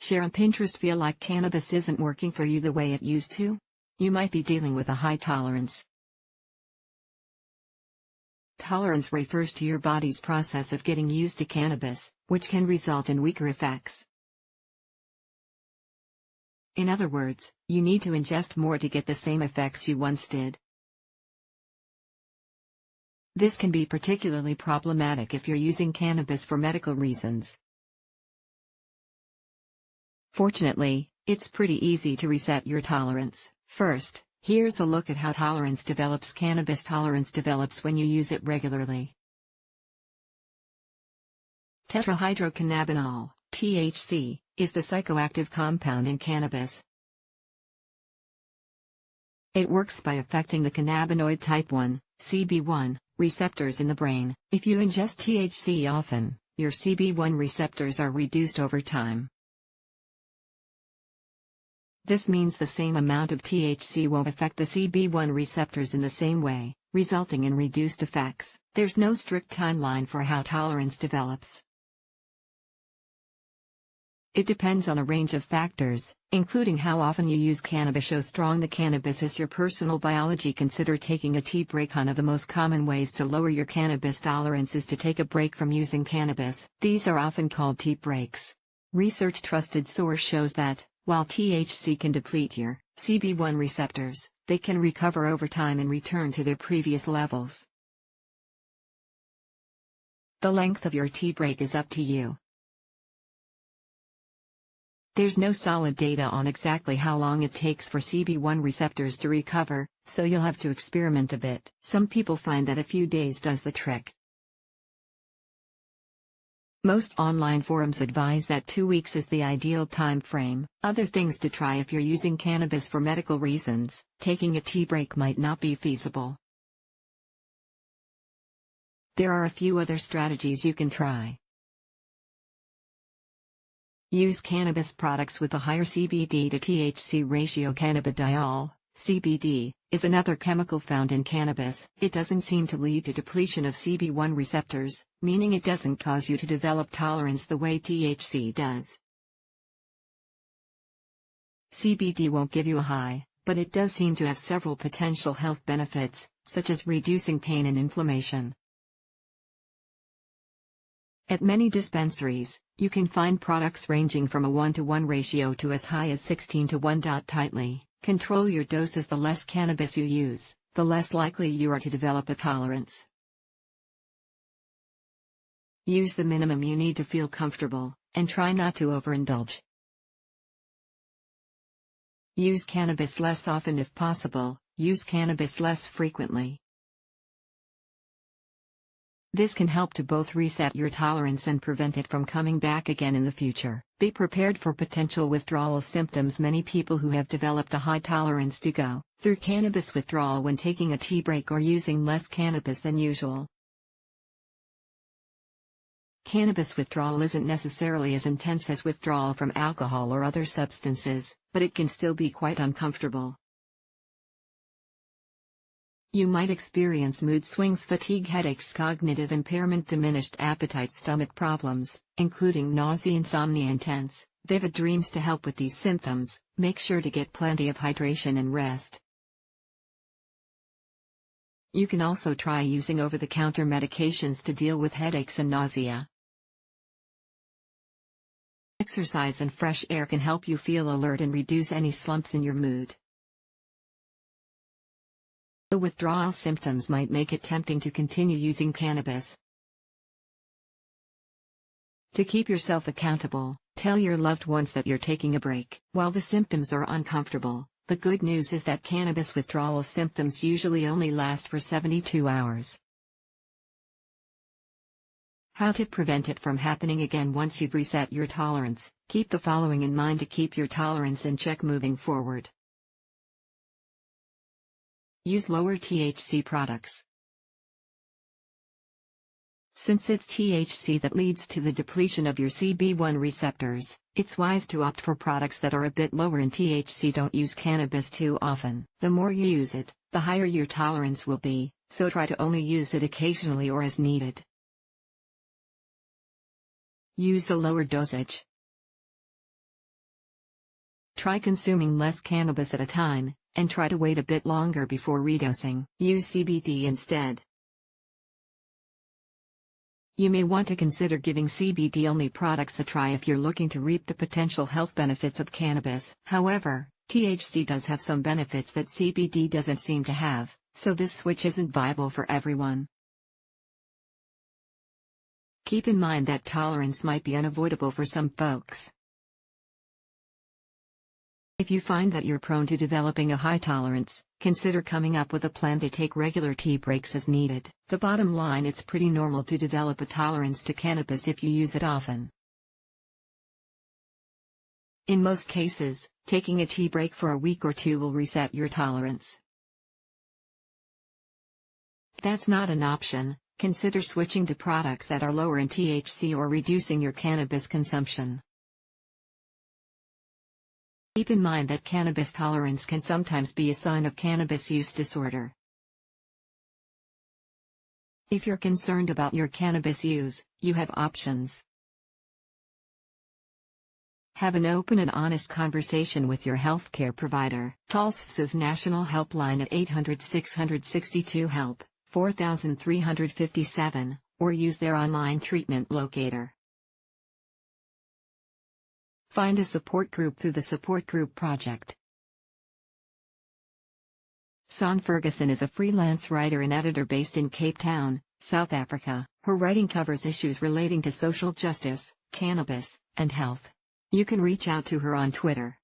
Share on Pinterest feel like cannabis isn't working for you the way it used to? You might be dealing with a high tolerance. Tolerance refers to your body's process of getting used to cannabis, which can result in weaker effects. In other words, you need to ingest more to get the same effects you once did. This can be particularly problematic if you're using cannabis for medical reasons. Fortunately, it's pretty easy to reset your tolerance. First, here's a look at how tolerance develops. Cannabis tolerance develops when you use it regularly. Tetrahydrocannabinol, THC, is the psychoactive compound in cannabis. It works by affecting the cannabinoid type 1, CB1, receptors in the brain. If you ingest THC often, your CB1 receptors are reduced over time. This means the same amount of THC won't affect the CB1 receptors in the same way, resulting in reduced effects. There's no strict timeline for how tolerance develops. It depends on a range of factors, including how often you use cannabis, how strong the cannabis is, your personal biology. Consider taking a tea break. One of the most common ways to lower your cannabis tolerance is to take a break from using cannabis. These are often called tea breaks. Research trusted source shows that, while THC can deplete your CB1 receptors, they can recover over time and return to their previous levels. The length of your tea break is up to you. There's no solid data on exactly how long it takes for CB1 receptors to recover, so you'll have to experiment a bit. Some people find that a few days does the trick. Most online forums advise that 2 weeks is the ideal time frame. Other things to try: if you're using cannabis for medical reasons, taking a tea break might not be feasible. There are a few other strategies you can try. Use cannabis products with a higher CBD to THC ratio. Cannabidiol, CBD, is another chemical found in cannabis. It doesn't seem to lead to depletion of CB1 receptors, meaning it doesn't cause you to develop tolerance the way THC does. CBD won't give you a high, but it does seem to have several potential health benefits, such as reducing pain and inflammation. At many dispensaries, you can find products ranging from a 1-to-1 ratio to as high as 16-to-1. Tightly control your doses. The less cannabis you use, the less likely you are to develop a tolerance. Use the minimum you need to feel comfortable, and try not to overindulge. Use cannabis less often if possible. Use cannabis less frequently. This can help to both reset your tolerance and prevent it from coming back again in the future. Be prepared for potential withdrawal symptoms. Many people who have developed a high tolerance to go through cannabis withdrawal when taking a tea break or using less cannabis than usual. Cannabis withdrawal isn't necessarily as intense as withdrawal from alcohol or other substances, but it can still be quite uncomfortable. You might experience mood swings, fatigue, headaches, cognitive impairment, diminished appetite, stomach problems, including nausea, insomnia, intense, vivid dreams. To help with these symptoms, make sure to get plenty of hydration and rest. You can also try using over-the-counter medications to deal with headaches and nausea. Exercise and fresh air can help you feel alert and reduce any slumps in your mood. The withdrawal symptoms might make it tempting to continue using cannabis. To keep yourself accountable, tell your loved ones that you're taking a break. While the symptoms are uncomfortable, the good news is that cannabis withdrawal symptoms usually only last for 72 hours. How to prevent it from happening again once you've reset your tolerance? Keep the following in mind to keep your tolerance in check moving forward. Use lower THC products. Since it's THC that leads to the depletion of your CB1 receptors, it's wise to opt for products that are a bit lower in THC. Don't use cannabis too often. The more you use it, the higher your tolerance will be, so try to only use it occasionally or as needed. Use a lower dosage. Try consuming less cannabis at a time, and try to wait a bit longer before redosing. Use CBD instead. You may want to consider giving CBD-only products a try if you're looking to reap the potential health benefits of cannabis. However, THC does have some benefits that CBD doesn't seem to have, so this switch isn't viable for everyone. Keep in mind that tolerance might be unavoidable for some folks. If you find that you're prone to developing a high tolerance, consider coming up with a plan to take regular tea breaks as needed. The bottom line, it's pretty normal to develop a tolerance to cannabis if you use it often. In most cases, taking a tea break for a week or two will reset your tolerance. If that's not an option, consider switching to products that are lower in THC or reducing your cannabis consumption. Keep in mind that cannabis tolerance can sometimes be a sign of cannabis use disorder. If you're concerned about your cannabis use, you have options. Have an open and honest conversation with your healthcare provider. Call SPS's National Helpline at 800-662-HELP, 4357, or use their online treatment locator. Find a support group through the Support Group Project. Son Ferguson is a freelance writer and editor based in Cape Town, South Africa. Her writing covers issues relating to social justice, cannabis, and health. You can reach out to her on Twitter